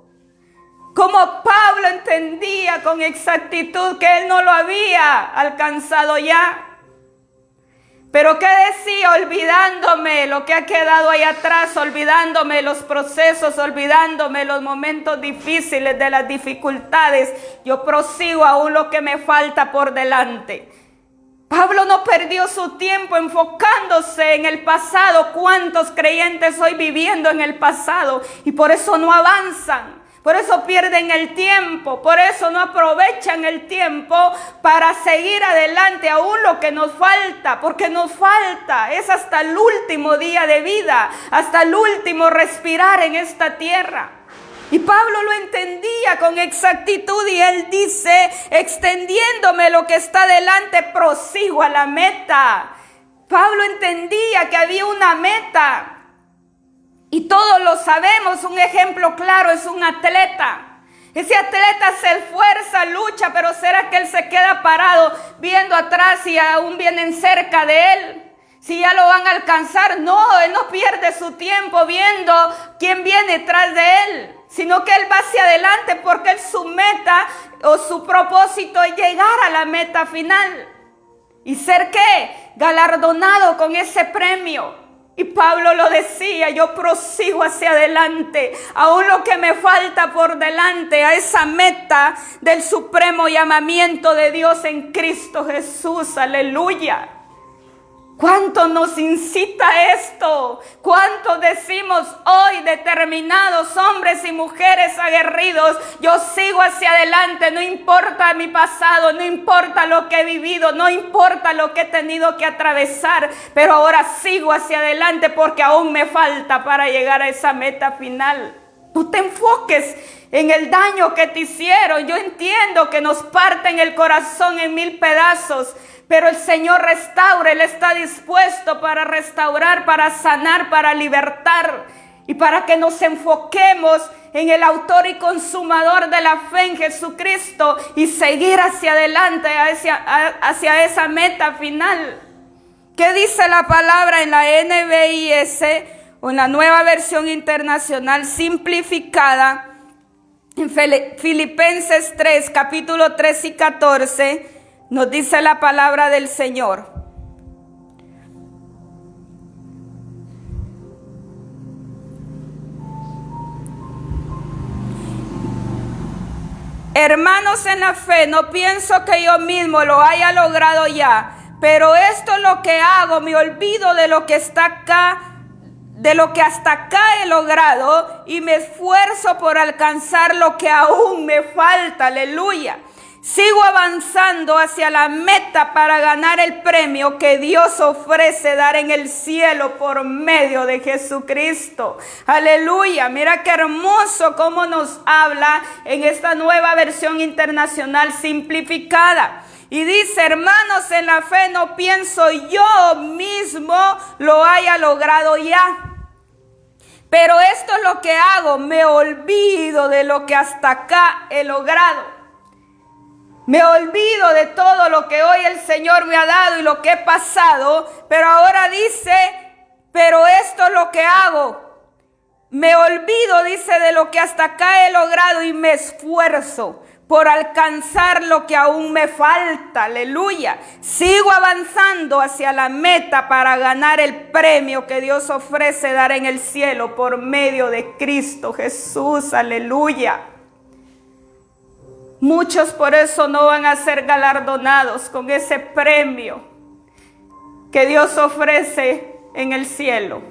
como Pablo entendía con exactitud que él no lo había alcanzado ya. Pero ¿qué decía? Olvidándome lo que ha quedado ahí atrás, olvidándome los procesos, olvidándome los momentos difíciles de las dificultades. Yo prosigo aún lo que me falta por delante. Pablo no perdió su tiempo enfocándose en el pasado. ¿Cuántos creyentes hoy viviendo en el pasado? Y por eso no avanzan. Por eso pierden el tiempo, por eso no aprovechan el tiempo para seguir adelante aún lo que nos falta, porque nos falta, es hasta el último día de vida, hasta el último respirar en esta tierra. Y Pablo lo entendía con exactitud y él dice, extendiéndome lo que está delante, prosigo a la meta. Pablo entendía que había una meta. Y todos lo sabemos, un ejemplo claro es un atleta. Ese atleta se esfuerza, lucha, pero ¿será que él se queda parado viendo atrás y aún vienen cerca de él? Si ya lo van a alcanzar, no, él no pierde su tiempo viendo quién viene detrás de él, sino que él va hacia adelante porque él, su meta o su propósito es llegar a la meta final. ¿Y ser qué? Galardonado con ese premio. Y Pablo lo decía, yo prosigo hacia adelante, aún lo que me falta por delante, a esa meta del supremo llamamiento de Dios en Cristo Jesús, aleluya. ¿Cuánto nos incita esto? ¿Cuánto decimos hoy, determinados hombres y mujeres aguerridos? Yo sigo hacia adelante, no importa mi pasado, no importa lo que he vivido, no importa lo que he tenido que atravesar, pero ahora sigo hacia adelante porque aún me falta para llegar a esa meta final. No te enfoques en el daño que te hicieron. Yo entiendo que nos parten el corazón en 1000 pedazos, pero el Señor restaura, Él está dispuesto para restaurar, para sanar, para libertar y para que nos enfoquemos en el autor y consumador de la fe en Jesucristo y seguir hacia adelante, hacia esa meta final. ¿Qué dice la palabra en la NBIS o en la Nueva Versión Internacional Simplificada? En Filipenses 3, capítulo 3 y 14, nos dice la palabra del Señor. Hermanos en la fe, no pienso que yo mismo lo haya logrado ya, pero esto es lo que hago, me olvido de lo que está acá, de lo que hasta acá he logrado y me esfuerzo por alcanzar lo que aún me falta, aleluya. Sigo avanzando hacia la meta para ganar el premio que Dios ofrece dar en el cielo por medio de Jesucristo. Aleluya, mira qué hermoso cómo nos habla en esta Nueva Versión Internacional Simplificada. Y dice, hermanos en la fe, no pienso yo mismo lo haya logrado ya. Pero esto es lo que hago, me olvido de lo que hasta acá he logrado. Me olvido de todo lo que hoy el Señor me ha dado y lo que he pasado, pero ahora dice, pero esto es lo que hago. Me olvido, dice, de lo que hasta acá he logrado y me esfuerzo por alcanzar lo que aún me falta, aleluya. Sigo avanzando hacia la meta para ganar el premio que Dios ofrece dar en el cielo por medio de Cristo Jesús, aleluya. Muchos por eso no van a ser galardonados con ese premio que Dios ofrece en el cielo,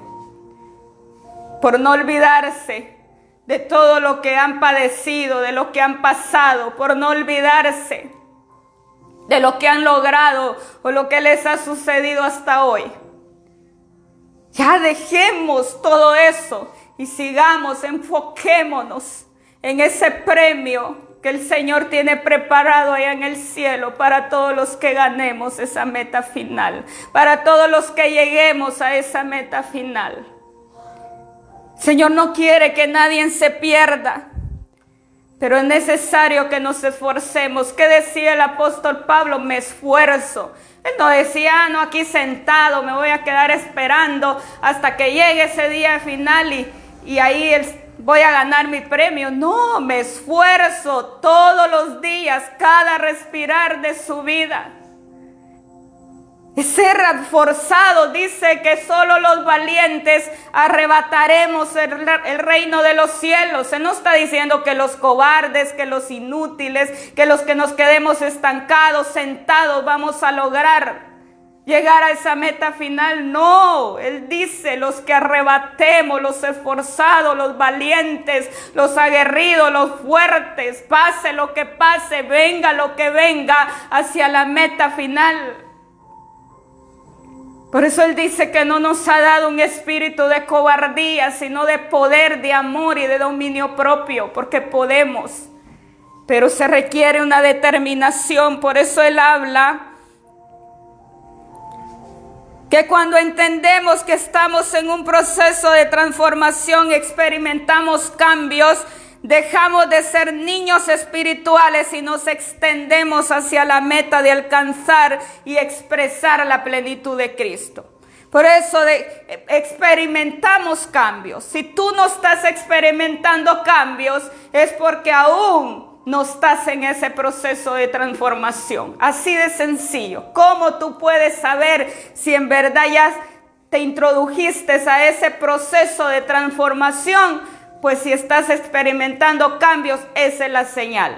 por no olvidarse de todo lo que han padecido, de lo que han pasado, por no olvidarse de lo que han logrado o lo que les ha sucedido hasta hoy. Ya dejemos todo eso y sigamos, enfoquémonos en ese premio que el Señor tiene preparado allá en el cielo para todos los que ganemos esa meta final, para todos los que lleguemos a esa meta final. Señor no quiere que nadie se pierda, pero es necesario que nos esforcemos. ¿Qué decía el apóstol Pablo? Me esfuerzo. Él no decía, no, aquí sentado, me voy a quedar esperando hasta que llegue ese día final y ahí voy a ganar mi premio. No, me esfuerzo todos los días, cada respirar de su vida. Ser forzado, dice que solo los valientes arrebataremos el reino de los cielos. Él no está diciendo que los cobardes, que los inútiles, que los que nos quedemos estancados, sentados, vamos a lograr llegar a esa meta final. No, Él dice los que arrebatemos, los esforzados, los valientes, los aguerridos, los fuertes, pase lo que pase, venga lo que venga, hacia la meta final. Por eso Él dice que no nos ha dado un espíritu de cobardía, sino de poder, de amor y de dominio propio, porque podemos. Pero se requiere una determinación. Por eso Él habla que cuando entendemos que estamos en un proceso de transformación, experimentamos cambios, dejamos de ser niños espirituales y nos extendemos hacia la meta de alcanzar y expresar la plenitud de Cristo. Por eso experimentamos cambios. Si tú no estás experimentando cambios, es porque aún no estás en ese proceso de transformación. Así de sencillo. ¿Cómo tú puedes saber si en verdad ya te introdujiste a ese proceso de transformación? Pues si estás experimentando cambios, esa es la señal.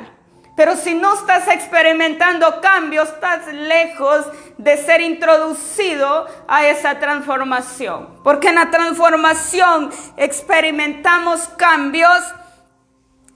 Pero si no estás experimentando cambios, estás lejos de ser introducido a esa transformación. Porque en la transformación experimentamos cambios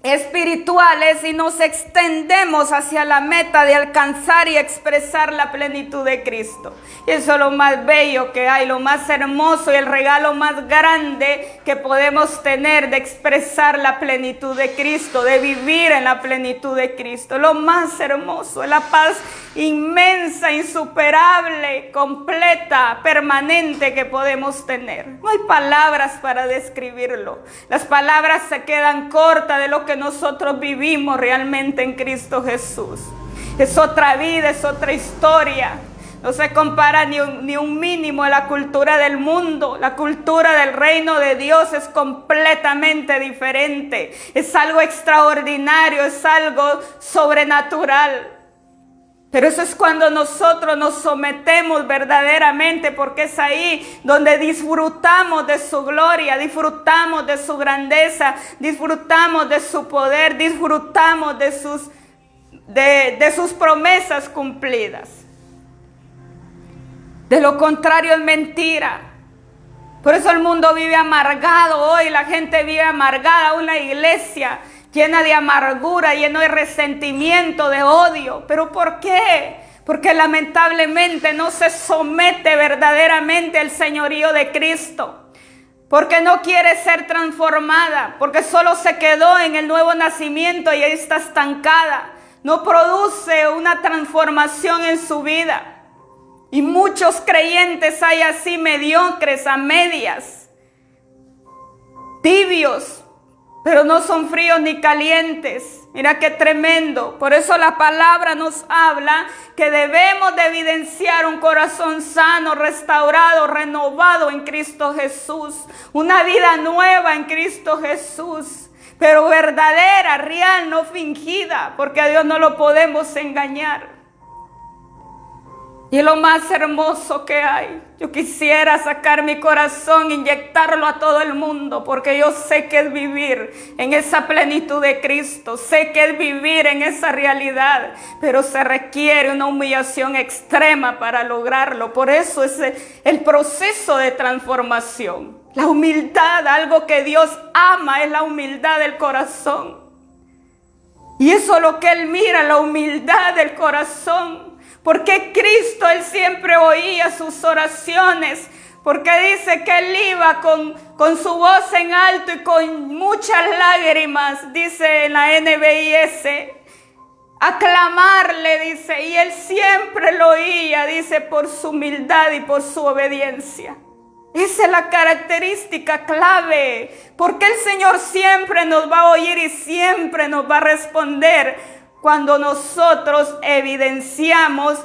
espirituales y nos extendemos hacia la meta de alcanzar y expresar la plenitud de Cristo. Y eso es lo más bello que hay, lo más hermoso y el regalo más grande que podemos tener, de expresar la plenitud de Cristo, de vivir en la plenitud de Cristo. Lo más hermoso es la paz inmensa, insuperable, completa, permanente que podemos tener. No hay palabras para describirlo. Las palabras se quedan cortas de lo que nosotros vivimos realmente en Cristo Jesús. Es otra vida, es otra historia. No se compara ni un mínimo a la cultura del mundo. La cultura del reino de Dios es completamente diferente. Es algo extraordinario, es algo sobrenatural. Pero eso es cuando nosotros nos sometemos verdaderamente, porque es ahí donde disfrutamos de su gloria, disfrutamos de su grandeza, disfrutamos de su poder, disfrutamos de sus promesas cumplidas. De lo contrario es mentira. Por eso el mundo vive amargado hoy, la gente vive amargada, una iglesia llena de amargura, lleno de resentimiento, de odio. ¿Pero por qué? Porque lamentablemente no se somete verdaderamente al señorío de Cristo. Porque no quiere ser transformada, porque solo se quedó en el nuevo nacimiento y ahí está estancada. No produce una transformación en su vida. Y muchos creyentes hay así, mediocres, a medias, tibios, pero no son fríos ni calientes. Mira qué tremendo. Por eso la palabra nos habla que debemos de evidenciar un corazón sano, restaurado, renovado en Cristo Jesús. Una vida nueva en Cristo Jesús, pero verdadera, real, no fingida, porque a Dios no lo podemos engañar. Y es lo más hermoso que hay. Yo quisiera sacar mi corazón, inyectarlo a todo el mundo, porque yo sé que es vivir en esa plenitud de Cristo, sé que es vivir en esa realidad, pero se requiere una humillación extrema para lograrlo. Por eso es el proceso de transformación. La humildad, algo que Dios ama, es la humildad del corazón. Y eso es lo que Él mira, la humildad del corazón. Porque Cristo, Él siempre oía sus oraciones, porque dice que Él iba con su voz en alto y con muchas lágrimas, dice en la NBIS, a clamarle, dice, y Él siempre lo oía, dice, por su humildad y por su obediencia. Esa es la característica clave, porque el Señor siempre nos va a oír y siempre nos va a responder cuando nosotros evidenciamos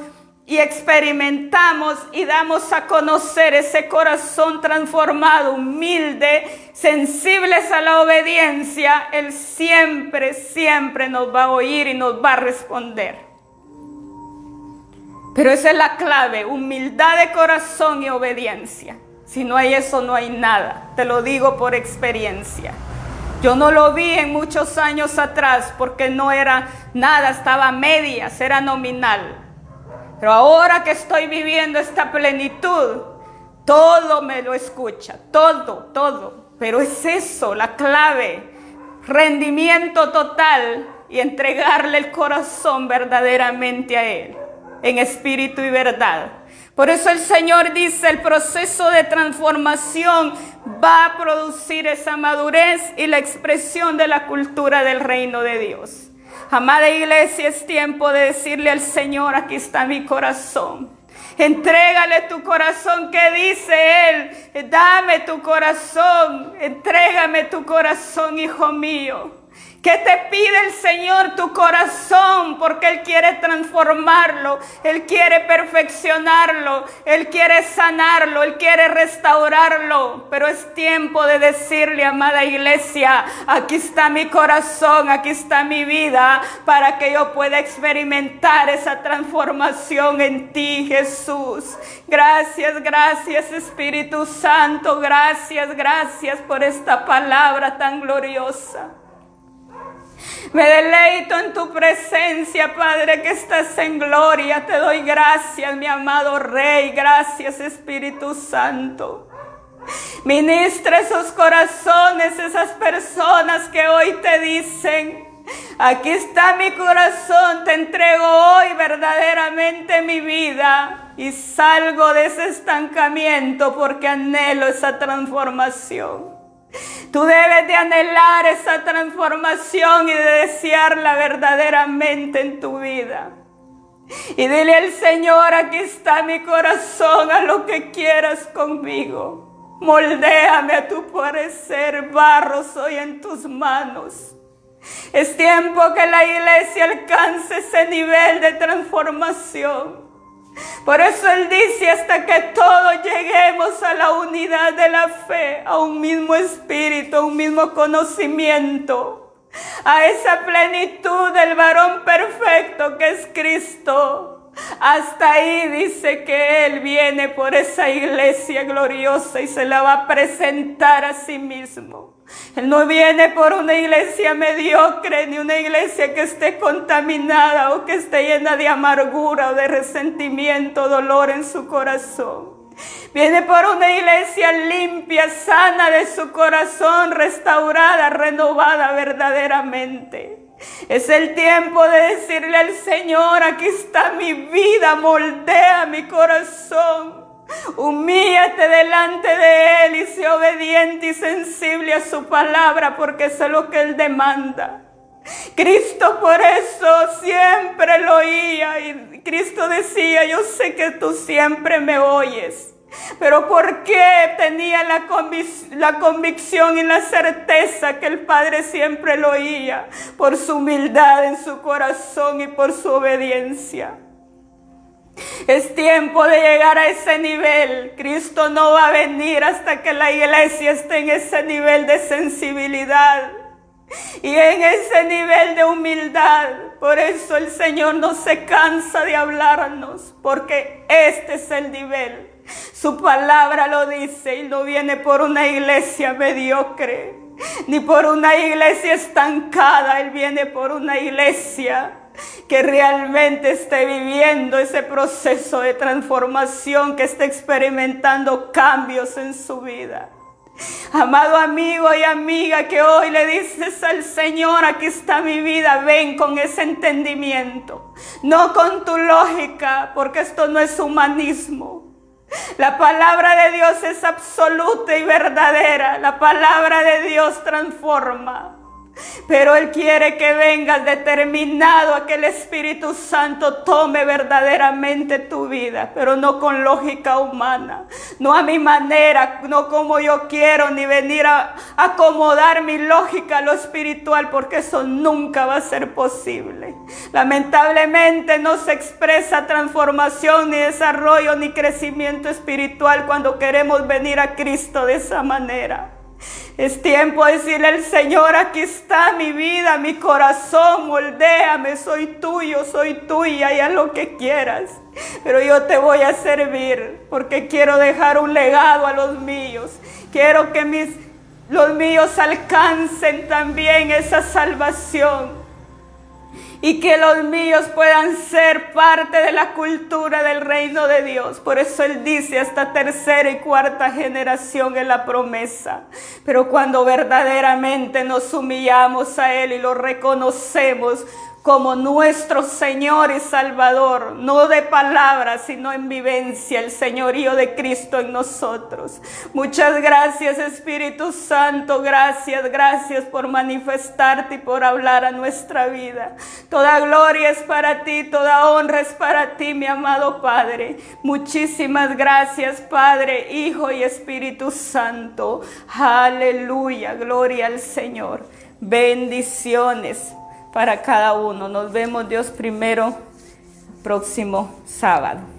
y experimentamos y damos a conocer ese corazón transformado, humilde, sensibles a la obediencia. Él siempre, siempre nos va a oír y nos va a responder. Pero esa es la clave, humildad de corazón y obediencia. Si no hay eso, no hay nada. Te lo digo por experiencia. Yo no lo vi en muchos años atrás porque no era nada, estaba a medias, era nominal. Pero ahora que estoy viviendo esta plenitud, todo me lo escucha, todo. Pero es eso, la clave, rendimiento total y entregarle el corazón verdaderamente a Él, en espíritu y verdad. Por eso el Señor dice, el proceso de transformación va a producir esa madurez y la expresión de la cultura del reino de Dios. Amada iglesia, es tiempo de decirle al Señor, aquí está mi corazón. Entrégale tu corazón. ¿Qué dice Él? Dame tu corazón, entrégame tu corazón, hijo mío. ¿Qué te pide el Señor? Tu corazón, porque Él quiere transformarlo, Él quiere perfeccionarlo, Él quiere sanarlo, Él quiere restaurarlo. Pero es tiempo de decirle, amada iglesia, aquí está mi corazón, aquí está mi vida, para que yo pueda experimentar esa transformación en ti, Jesús. Gracias Espíritu Santo, gracias por esta palabra tan gloriosa. Me deleito en tu presencia, Padre, que estás en gloria. Te doy gracias, mi amado Rey. Gracias, Espíritu Santo. Ministra esos corazones, esas personas que hoy te dicen, aquí está mi corazón, te entrego hoy verdaderamente mi vida y salgo de ese estancamiento porque anhelo esa transformación. Tú debes de anhelar esa transformación y de desearla verdaderamente en tu vida. Y dile al Señor, aquí está mi corazón, haz lo que quieras conmigo. Moldéame a tu parecer, barro soy en tus manos. Es tiempo que la iglesia alcance ese nivel de transformación. Por eso Él dice, hasta que todos lleguemos a la unidad de la fe, a un mismo espíritu, a un mismo conocimiento, a esa plenitud del varón perfecto que es Cristo. Hasta ahí dice que Él viene por esa iglesia gloriosa y se la va a presentar a sí mismo. Él no viene por una iglesia mediocre, ni una iglesia que esté contaminada o que esté llena de amargura o de resentimiento, dolor en su corazón. Viene por una iglesia limpia, sana de su corazón, restaurada, renovada verdaderamente. Es el tiempo de decirle al Señor, aquí está mi vida, moldea mi corazón. Humíllate delante de Él y sé obediente y sensible a su palabra, porque eso es lo que Él demanda. Cristo por eso siempre lo oía y Cristo decía, yo sé que tú siempre me oyes. Pero ¿por qué tenía la convicción y la certeza que el Padre siempre lo oía? Por su humildad en su corazón y por su obediencia. Es tiempo de llegar a ese nivel. Cristo no va a venir hasta que la iglesia esté en ese nivel de sensibilidad y en ese nivel de humildad. Por eso el Señor no se cansa de hablarnos, porque este es el nivel. Su palabra lo dice y no viene por una iglesia mediocre, ni por una iglesia estancada. Él viene por una iglesia que realmente esté viviendo ese proceso de transformación, que esté experimentando cambios en su vida. Amado amigo y amiga, que hoy le dices al Señor, aquí está mi vida, ven con ese entendimiento, no con tu lógica, porque esto no es humanismo. La palabra de Dios es absoluta y verdadera. La palabra de Dios transforma. Pero Él quiere que vengas determinado a que el Espíritu Santo tome verdaderamente tu vida, pero no con lógica humana, no a mi manera, no como yo quiero, ni venir a acomodar mi lógica a lo espiritual, porque eso nunca va a ser posible. Lamentablemente no se expresa transformación, ni desarrollo, ni crecimiento espiritual cuando queremos venir a Cristo de esa manera. Es tiempo de decirle al Señor, aquí está mi vida, mi corazón, moldéame, soy tuyo, soy tuya, y haz lo que quieras. Pero yo te voy a servir porque quiero dejar un legado a los míos. Quiero que los míos alcancen también esa salvación. Y que los míos puedan ser parte de la cultura del reino de Dios. Por eso Él dice hasta tercera y cuarta generación en la promesa. Pero cuando verdaderamente nos humillamos a Él y lo reconocemos como nuestro Señor y Salvador, no de palabras, sino en vivencia, el señorío de Cristo en nosotros. Muchas gracias, Espíritu Santo, gracias por manifestarte y por hablar a nuestra vida. Toda gloria es para ti, toda honra es para ti, mi amado Padre. Muchísimas gracias, Padre, Hijo y Espíritu Santo. Aleluya, gloria al Señor. Bendiciones para cada uno. Nos vemos, Dios primero, próximo sábado.